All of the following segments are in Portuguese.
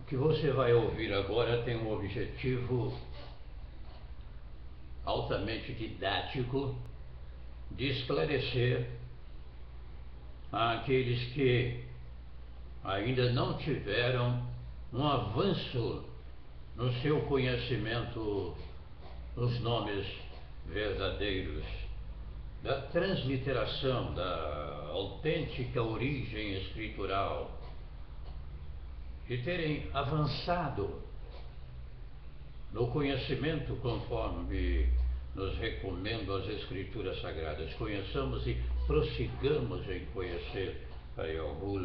O que você vai ouvir agora tem um objetivo altamente didático de esclarecer àqueles que ainda não tiveram um avanço no seu conhecimento dos nomes verdadeiros, da transliteração, da autêntica origem escritural, de terem avançado no conhecimento conforme nos recomendam as Escrituras Sagradas. Conheçamos e prossigamos em conhecer. Aí, o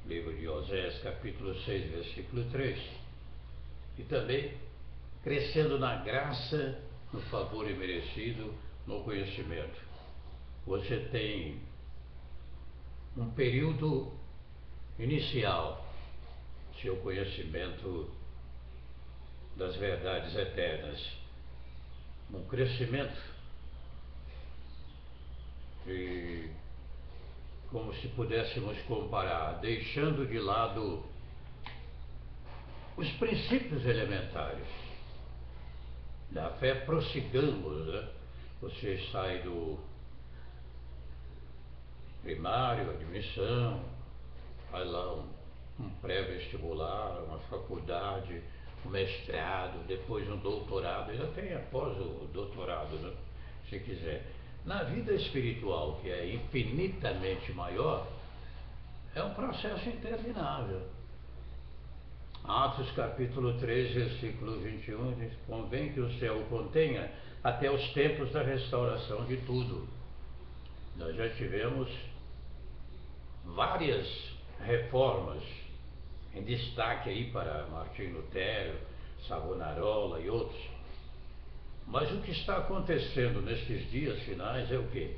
livro de Osés, capítulo 6, versículo 3. E também crescendo na graça, no favor imerecido, no conhecimento. Você tem um período inicial, seu conhecimento das verdades eternas, um crescimento e, como se pudéssemos comparar, deixando de lado os princípios elementares da fé, prossigamos, né? Você sai do primário, admissão, vai lá um pré-vestibular, uma faculdade, um mestrado, depois um doutorado, ainda tem após o doutorado, né? Se quiser. Na vida espiritual, que é infinitamente maior, é um processo interminável. Atos capítulo 3, versículo 21, diz: convém que o céu o contenha até os tempos da restauração de tudo. Nós já tivemos várias reformas em destaque aí para Martinho Lutero, Savonarola e outros. Mas o que está acontecendo nestes dias finais é o quê?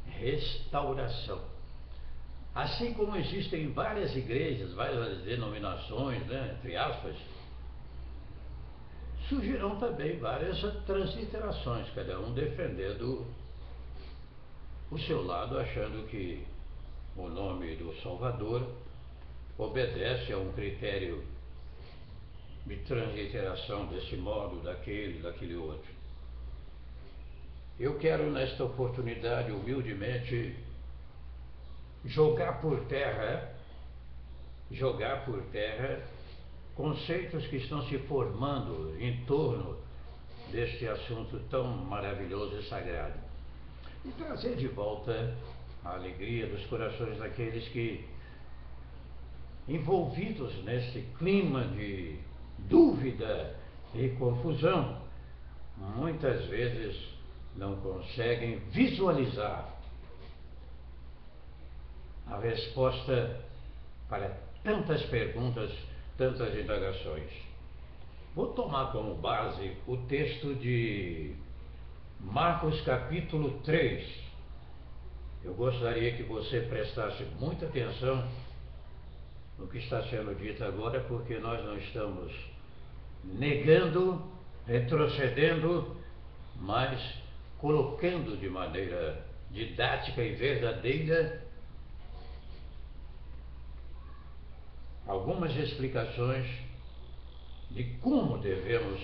Restauração. Assim como existem várias igrejas, várias denominações, né, entre aspas, surgirão também várias transliterações, cada um defendendo o seu lado, achando que o nome do Salvador obedece a um critério de transliteração desse modo, daquele outro. Eu quero, nesta oportunidade, humildemente, jogar por terra conceitos que estão se formando em torno deste assunto tão maravilhoso e sagrado. E trazer de volta a alegria dos corações daqueles que, envolvidos nesse clima de dúvida e confusão, muitas vezes não conseguem visualizar a resposta para tantas perguntas, tantas indagações. Vou tomar como base o texto de Marcos capítulo 3. Eu gostaria que você prestasse muita atenção no que está sendo dito agora, porque nós não estamos negando, retrocedendo, mas colocando de maneira didática e verdadeira algumas explicações de como devemos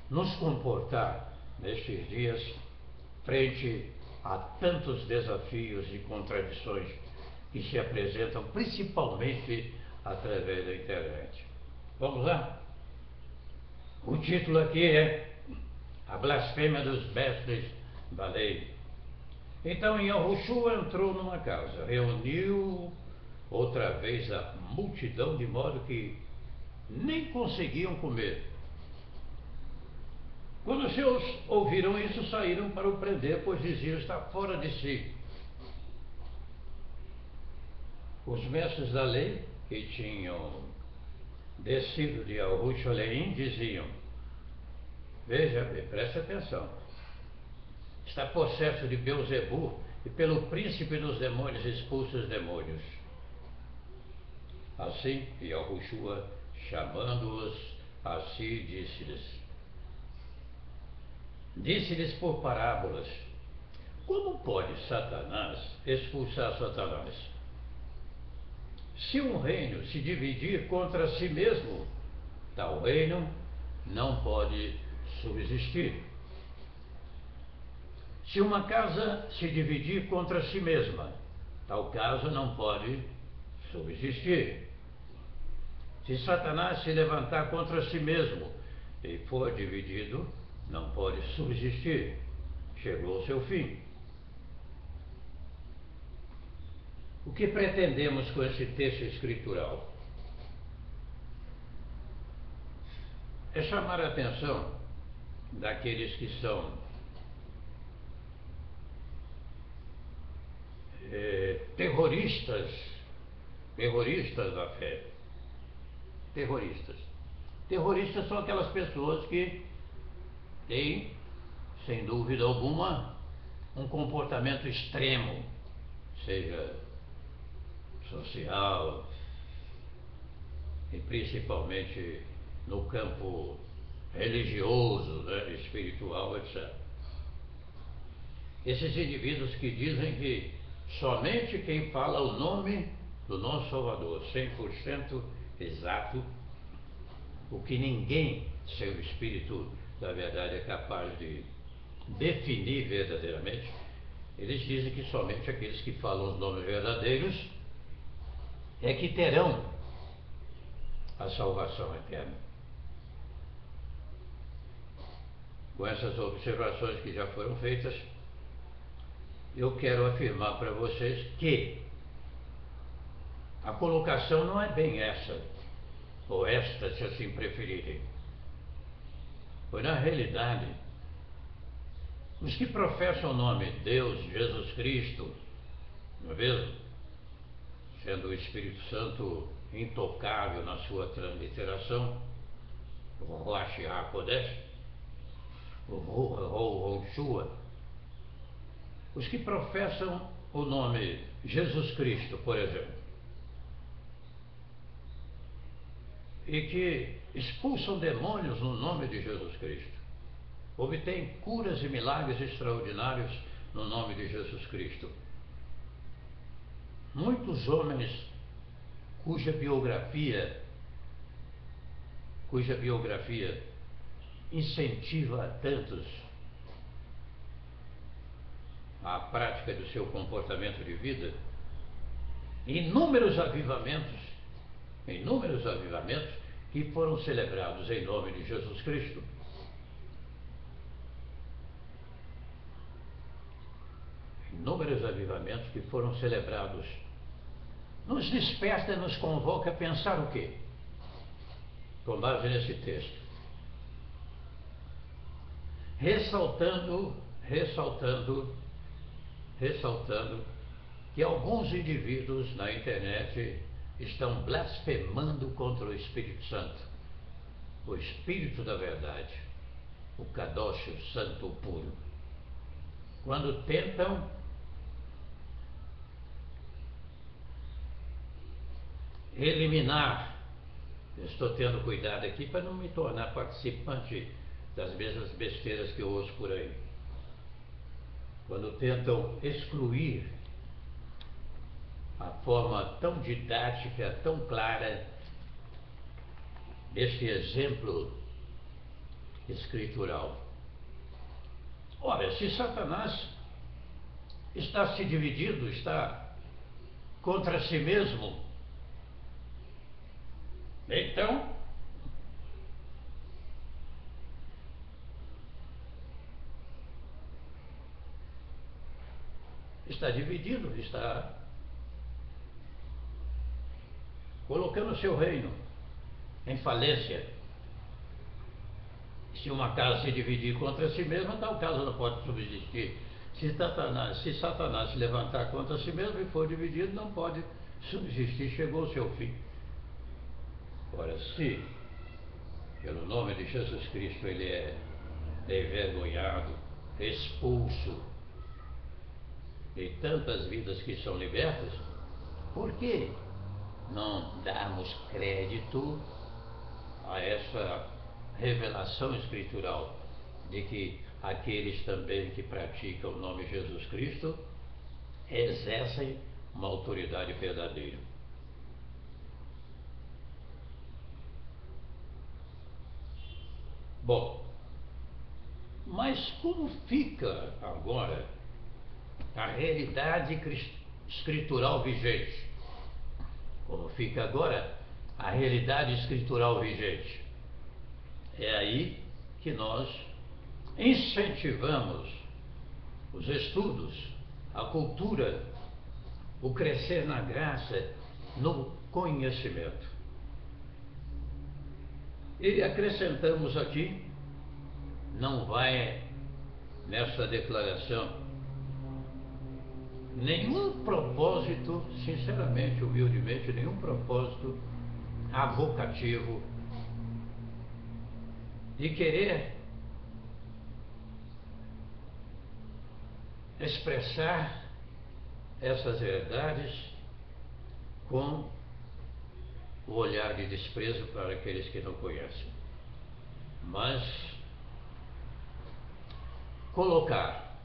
nos comportar nestes dias frente a tantos desafios e contradições que se apresentam principalmente através da internet. Vamos lá? O título aqui é A Blasfêmia dos Mestres da Lei. Então, Yahushua entrou numa casa, reuniu outra vez a multidão, de modo que nem conseguiam comer. Quando os seus ouviram isso, saíram para o prender, pois diziam: está fora de si. Os mestres da lei, que tinham descido de Jerusalém, diziam: veja, preste atenção, está possesso de Beelzebu, e pelo príncipe dos demônios expulsa os demônios. Assim, Yahushua, chamando-os a si, disse-lhes por parábolas: como pode Satanás expulsar Satanás? Se um reino se dividir contra si mesmo, tal reino não pode subsistir. Se uma casa se dividir contra si mesma, tal casa não pode subsistir. Se Satanás se levantar contra si mesmo e for dividido, não pode subsistir. Chegou o seu fim. O que pretendemos com esse texto escritural? É chamar a atenção daqueles que são terroristas da fé. Terroristas. Terroristas são aquelas pessoas que têm, sem dúvida alguma, um comportamento extremo, seja social e principalmente no campo religioso, né, espiritual, etc. Esses indivíduos que dizem que somente quem fala o nome do nosso Salvador, 100% exato, o que ninguém, seu espírito da verdade, é capaz de definir verdadeiramente, eles dizem que somente aqueles que falam os nomes verdadeiros é que terão a salvação eterna. Com essas observações que já foram feitas, eu quero afirmar para vocês que a colocação não é bem essa, ou esta, se assim preferirem. Pois, na realidade, os que professam o nome de Deus, Jesus Cristo, não é mesmo? Sendo o Espírito Santo intocável na sua transliteração, o Ruach HaKodesh, o Ruach Shua, os que professam o nome Jesus Cristo, por exemplo, e que expulsam demônios no nome de Jesus Cristo, obtêm curas e milagres extraordinários no nome de Jesus Cristo. Muitos homens cuja biografia incentiva a tantos à prática do seu comportamento de vida, inúmeros avivamentos que foram celebrados em nome de Jesus Cristo. Inúmeros avivamentos que foram celebrados. Nos desperta e nos convoca a pensar o quê? Com base nesse texto. Ressaltando que alguns indivíduos na internet estão blasfemando contra o Espírito Santo, o Espírito da verdade, o Kadosh, o Santo, o Puro, quando tentam eliminar. Eu estou tendo cuidado aqui para não me tornar participante das mesmas besteiras que eu ouço por aí. Quando tentam excluir a forma tão didática, tão clara deste exemplo escritural. Ora, se Satanás está se dividindo, está contra si mesmo, então está dividido, está colocando o seu reino em falência. Se uma casa se dividir contra si mesma, tal casa não pode subsistir. Se Satanás se levantar contra si mesmo e for dividido, não pode subsistir, chegou o seu fim. Ora, se pelo nome de Jesus Cristo ele é envergonhado, expulso, e tantas vidas que são libertas, por que não damos crédito a essa revelação escritural de que aqueles também que praticam o nome de Jesus Cristo exercem uma autoridade verdadeira? Bom, mas como fica agora a realidade escritural vigente? Como fica agora a realidade escritural vigente? É aí que nós incentivamos os estudos, a cultura, o crescer na graça, no conhecimento. E acrescentamos aqui, não vai nessa declaração nenhum propósito, sinceramente, humildemente, nenhum propósito avocativo de querer expressar essas verdades com o olhar de desprezo para aqueles que não conhecem, mas colocar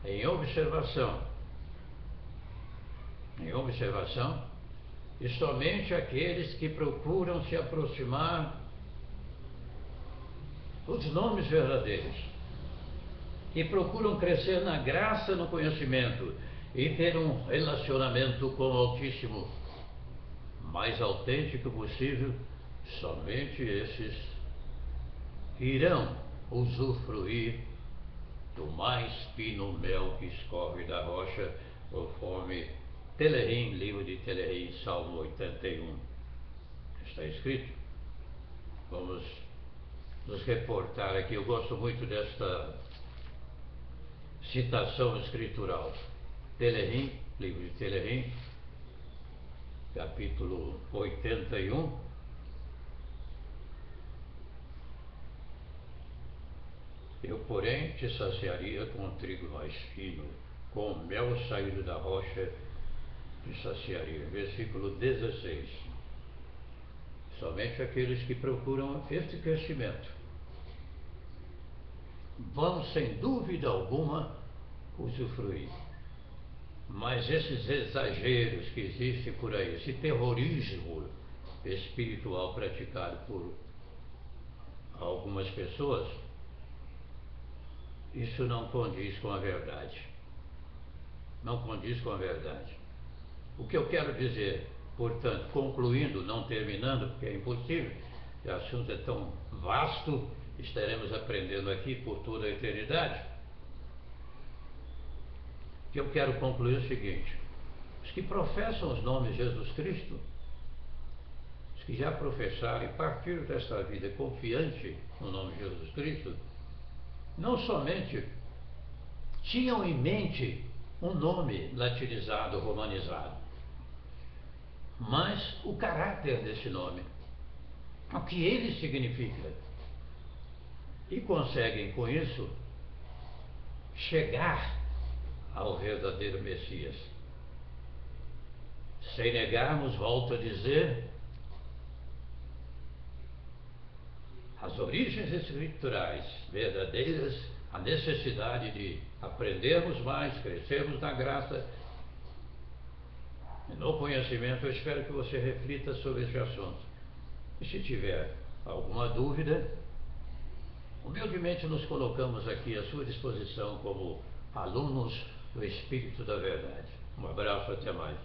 em observação, e somente aqueles que procuram se aproximar dos nomes verdadeiros, que procuram crescer na graça, no conhecimento e ter um relacionamento com o Altíssimo mais autêntico possível, somente esses irão usufruir do mais fino mel que escorre da rocha, conforme Telerim, livro de Telerim, Salmo 81. Está escrito. Vamos nos reportar aqui. Eu gosto muito desta citação escritural. Telerim, livro de Telerim, capítulo 81. Eu, porém, te saciaria com trigo mais fino, com mel saído da rocha, te saciaria. Versículo 16. Somente aqueles que procuram este crescimento vão, sem dúvida alguma, usufruir. Mas esses exageros que existem por aí, esse terrorismo espiritual praticado por algumas pessoas, isso não condiz com a verdade. Não condiz com a verdade. O que eu quero dizer, portanto, concluindo, não terminando, porque é impossível, o assunto é tão vasto, estaremos aprendendo aqui por toda a eternidade. O que eu quero concluir é o seguinte: os que professam os nomes de Jesus Cristo, os que já professaram e partiram desta vida confiante no nome de Jesus Cristo, não somente tinham em mente um nome latinizado, romanizado, mas o caráter desse nome, o que ele significa, e conseguem com isso chegar ao verdadeiro Messias. Sem negarmos, volto a dizer, as origens escriturais verdadeiras, a necessidade de aprendermos mais, crescermos na graça e no conhecimento. Eu espero que você reflita sobre esse assunto. E se tiver alguma dúvida, humildemente nos colocamos aqui à sua disposição como alunos do Espírito da Verdade. Um abraço, até mais.